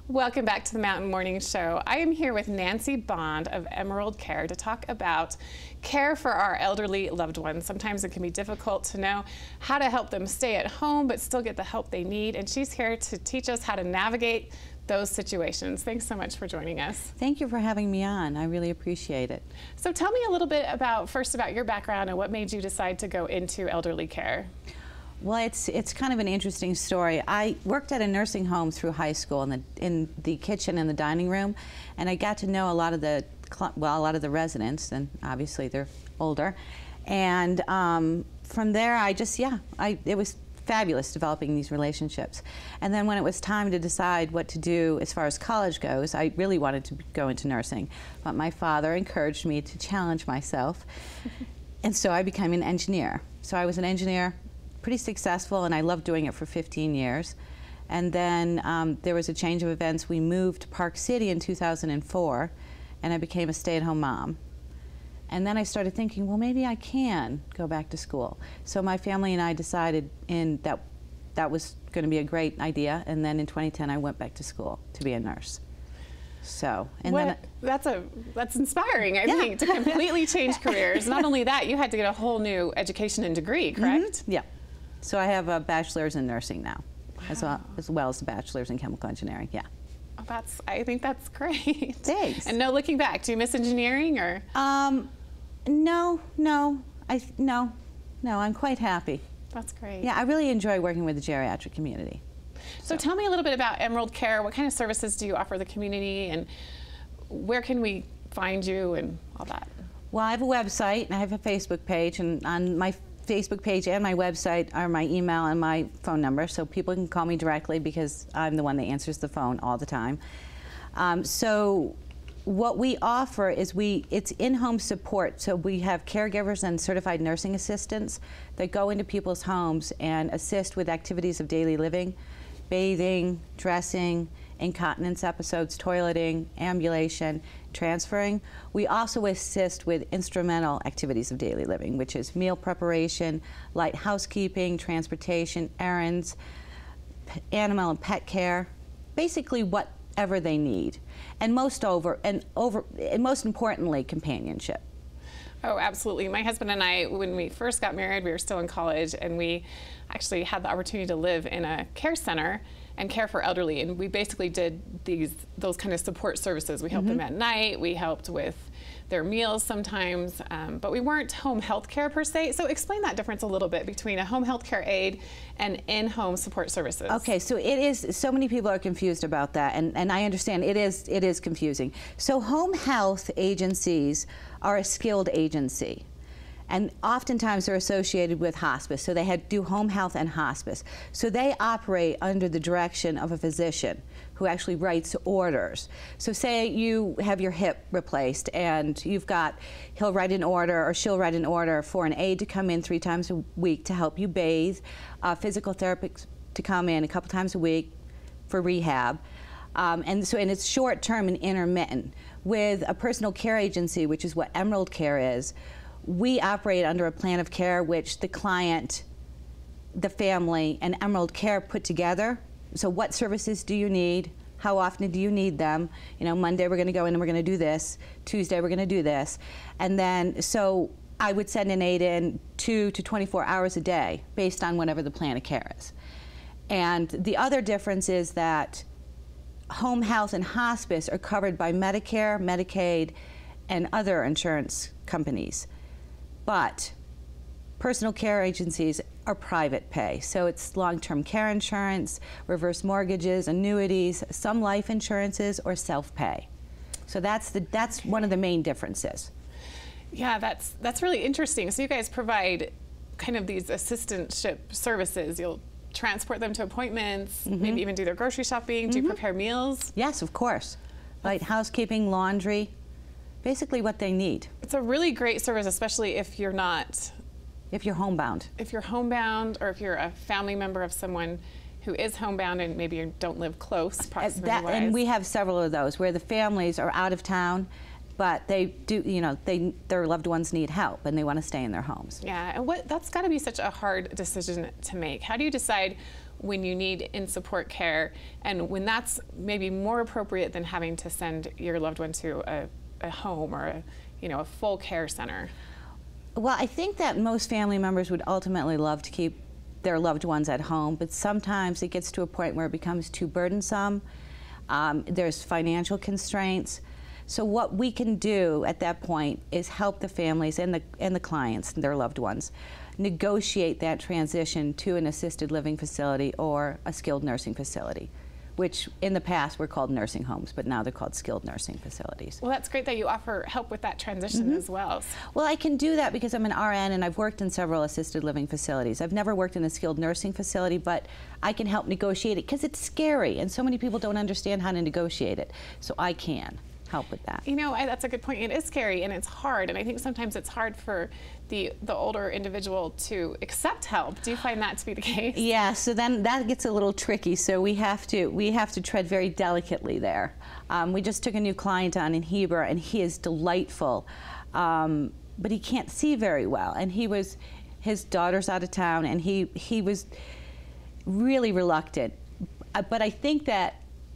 Welcome back to the Mountain Morning Show. I am here with Nancy Bond of Emerald Care to talk about care for our elderly loved ones. Sometimes it can be difficult to know how to help them stay at home but still get the help they need, and she's here to teach us how to navigate those situations. Thanks so much for joining us. Thank you for having me on. I really appreciate it. So tell me a little bit first about your background and what made you decide to go into elderly care. Well, it's kind of an interesting story. I worked at a nursing home through high school in the kitchen and the dining room, and I got to know a lot of the residents, and obviously they're older. And from there, it was fabulous developing these relationships. And then when it was time to decide what to do as far as college goes, I really wanted to go into nursing, but my father encouraged me to challenge myself, and so I became an engineer. So I was an engineer, pretty successful, and I loved doing it for 15 years. And then there was a change of events. We moved to Park City in 2004, and I became a stay-at-home mom. And then I started thinking, well, maybe I can go back to school. So my family and I decided that was going to be a great idea, and then in 2010 I went back to school to be a nurse. So, and then that's inspiring, I think, to completely change careers. Not only that, you had to get a whole new education and degree, correct? Yeah. So I have a bachelor's in nursing now, as well as a bachelor's in chemical engineering. Yeah. Oh, I think that's great. Thanks. And no looking back. Do you miss engineering, or? No. I'm quite happy. That's great. Yeah, I really enjoy working with the geriatric community. So tell me a little bit about Emerald Care. What kind of services do you offer the community, and where can we find you and all that? Well, I have a website and I have a Facebook page, and on my Facebook page and my website are my email and my phone number, so people can call me directly because I'm the one that answers the phone all the time. So what we offer is it's in-home support. So we have caregivers and certified nursing assistants that go into people's homes and assist with activities of daily living, bathing, dressing, incontinence episodes, toileting, ambulation, transferring. We also assist with instrumental activities of daily living, which is meal preparation, light housekeeping, transportation, errands, animal and pet care, basically whatever they need. And most importantly, companionship. Oh, absolutely. My husband and I, when we first got married, we were still in college, and we actually had the opportunity to live in a care center and care for elderly, and we basically did those kind of support services. We helped them at night, we helped with their meals sometimes, but we weren't home health care per se. So explain that difference a little bit between a home health care aide and in-home support services. Okay, so so many people are confused about that, and I understand it is confusing. So home health agencies are a skilled agency, and oftentimes they're associated with hospice, so they do home health and hospice. So they operate under the direction of a physician who actually writes orders. So say you have your hip replaced, and he'll write an order, or she'll write an order for an aide to come in 3 times a week to help you bathe, physical therapist to come in a couple times a week for rehab. And it's short-term and intermittent. With a personal care agency, which is what Emerald Care is, we operate under a plan of care which the client, the family, and Emerald Care put together. So what services do you need? How often do you need them? You know, Monday we're going to go in and we're going to do this. Tuesday we're going to do this. And then, so I would send an aide in 2 to 24 hours a day based on whatever the plan of care is. And the other difference is that home health and hospice are covered by Medicare, Medicaid, and other insurance companies. But personal care agencies are private pay. So it's long-term care insurance, reverse mortgages, annuities, some life insurances, or self-pay. So that's one of the main differences. Yeah, that's really interesting. So you guys provide kind of these assistantship services. You'll transport them to appointments, maybe even do their grocery shopping. Do you prepare meals? Yes, of course. Light housekeeping, laundry, basically what they need. It's a really great service, especially if you're homebound. If you're homebound, or if you're a family member of someone who is homebound and maybe you don't live close, proximity-wise. And we have several of those where the families are out of town but they do, you know, their loved ones need help and they want to stay in their homes. Yeah, and that's got to be such a hard decision to make. How do you decide when you need in-support care and when that's maybe more appropriate than having to send your loved one to a home or a full care center? Well, I think that most family members would ultimately love to keep their loved ones at home, but sometimes it gets to a point where it becomes too burdensome. There's financial constraints. So what we can do at that point is help the families and the clients and their loved ones negotiate that transition to an assisted living facility or a skilled nursing facility, which in the past were called nursing homes, but now they're called skilled nursing facilities. Well, that's great that you offer help with that transition as well. Well, I can do that because I'm an RN and I've worked in several assisted living facilities. I've never worked in a skilled nursing facility, but I can help negotiate it because it's scary and so many people don't understand how to negotiate it. So I can help with that. That's a good point. It is scary and it's hard, and I think sometimes it's hard for the older individual to accept help. Do you find that to be the case? Yeah, so then that gets a little tricky, so we have to tread very delicately there. We just took a new client on in Heber and he is delightful, but he can't see very well, and his daughter's out of town and he was really reluctant, but I think that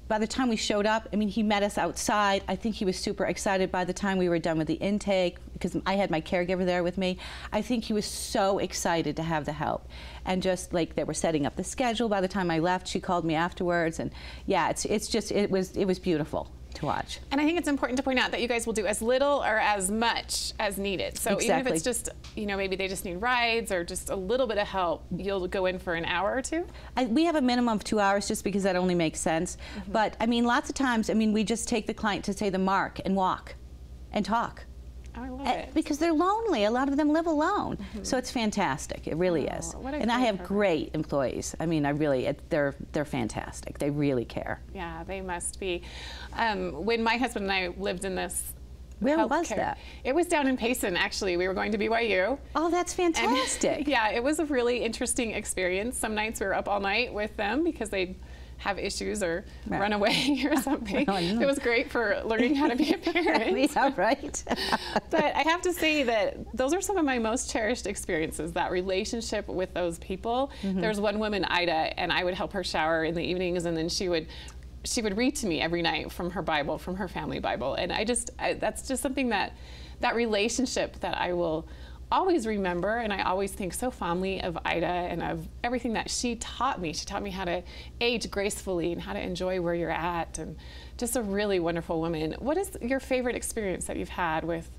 by the time we showed up, I mean, he met us outside. I think he was super excited by the time we were done with the intake because I had my caregiver there with me. I think he was so excited to have the help. And just like they were setting up the schedule by the time I left, she called me afterwards. And yeah, it was beautiful to watch. And I think it's important to point out that you guys will do as little or as much as needed. So exactly. Even if it's just, maybe they just need rides or just a little bit of help, you'll go in for an hour or two? We have a minimum of 2 hours just because that only makes sense. But I mean, lots of times, we just take the client to say the mark and walk and talk. Oh, I love it. Because they're lonely. A lot of them live alone. So it's fantastic. It really is. And I have great employees. I mean, they're fantastic. They really care. Yeah, they must be. When my husband and I lived in this Where was that? It was down in Payson, actually. We were going to BYU. Oh, that's fantastic. And, yeah, it was a really interesting experience. Some nights we were up all night with them because they'd have issues or run away or something. It was great for learning how to be a parent. Yeah, right. But I have to say that those are some of my most cherished experiences, that relationship with those people. There's one woman, Ida, and I would help her shower in the evenings, and then she would read to me every night from her Bible, from her family Bible. And that's just something that relationship that I will always remember, and I always think so fondly of Ida and of everything that she taught me. She taught me how to age gracefully and how to enjoy where you're at, and just a really wonderful woman. What is your favorite experience that you've had with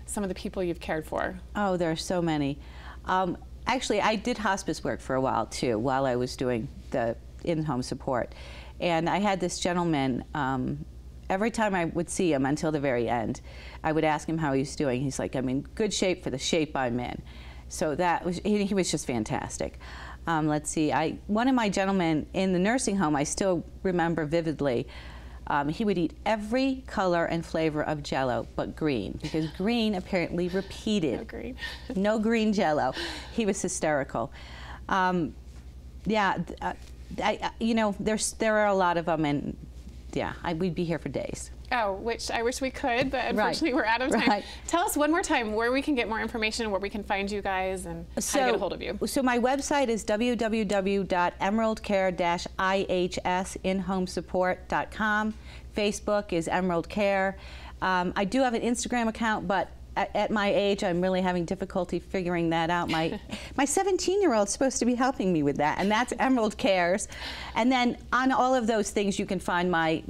some of the people you've cared for? Oh, there are so many. Actually, I did hospice work for a while too, while I was doing the in-home support. And I had this gentleman, every time I would see him until the very end, I would ask him how he was doing. He's like, I'm in good shape for the shape I'm in. So he was just fantastic. Let's see, one of my gentlemen in the nursing home, I still remember vividly, he would eat every color and flavor of Jell-O but green, because green apparently repeated. No green. No green Jell-O. He was hysterical. Yeah, there are a lot of them, and yeah, we'd be here for days. Oh, which I wish we could, but unfortunately we're out of time. Right. Tell us one more time where we can get more information, where we can find you guys, and how to get a hold of you. So my website is www.emeraldcare-ihsinhomesupport.com. Facebook is Emerald Care. I do have an Instagram account, but at my age, I'm really having difficulty figuring that out. My 17-year-old's supposed to be helping me with that, and that's Emerald Cares. And then on all of those things, you can find my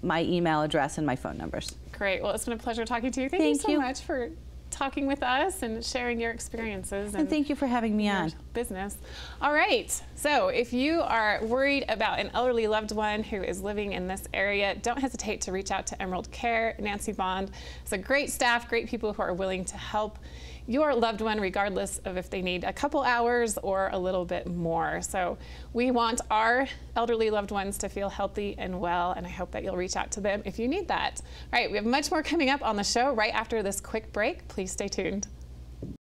email address and my phone numbers. Great. Well, it's been a pleasure talking to you. Thank you so much for talking with us and sharing your experiences. And thank you for having me on. Business. All right. So if you are worried about an elderly loved one who is living in this area, don't hesitate to reach out to Emerald Care. Nancy Bond is a great staff, great people who are willing to help your loved one, regardless of if they need a couple hours or a little bit more. So we want our elderly loved ones to feel healthy and well, and I hope that you'll reach out to them if you need that. All right, we have much more coming up on the show right after this quick break. Please stay tuned.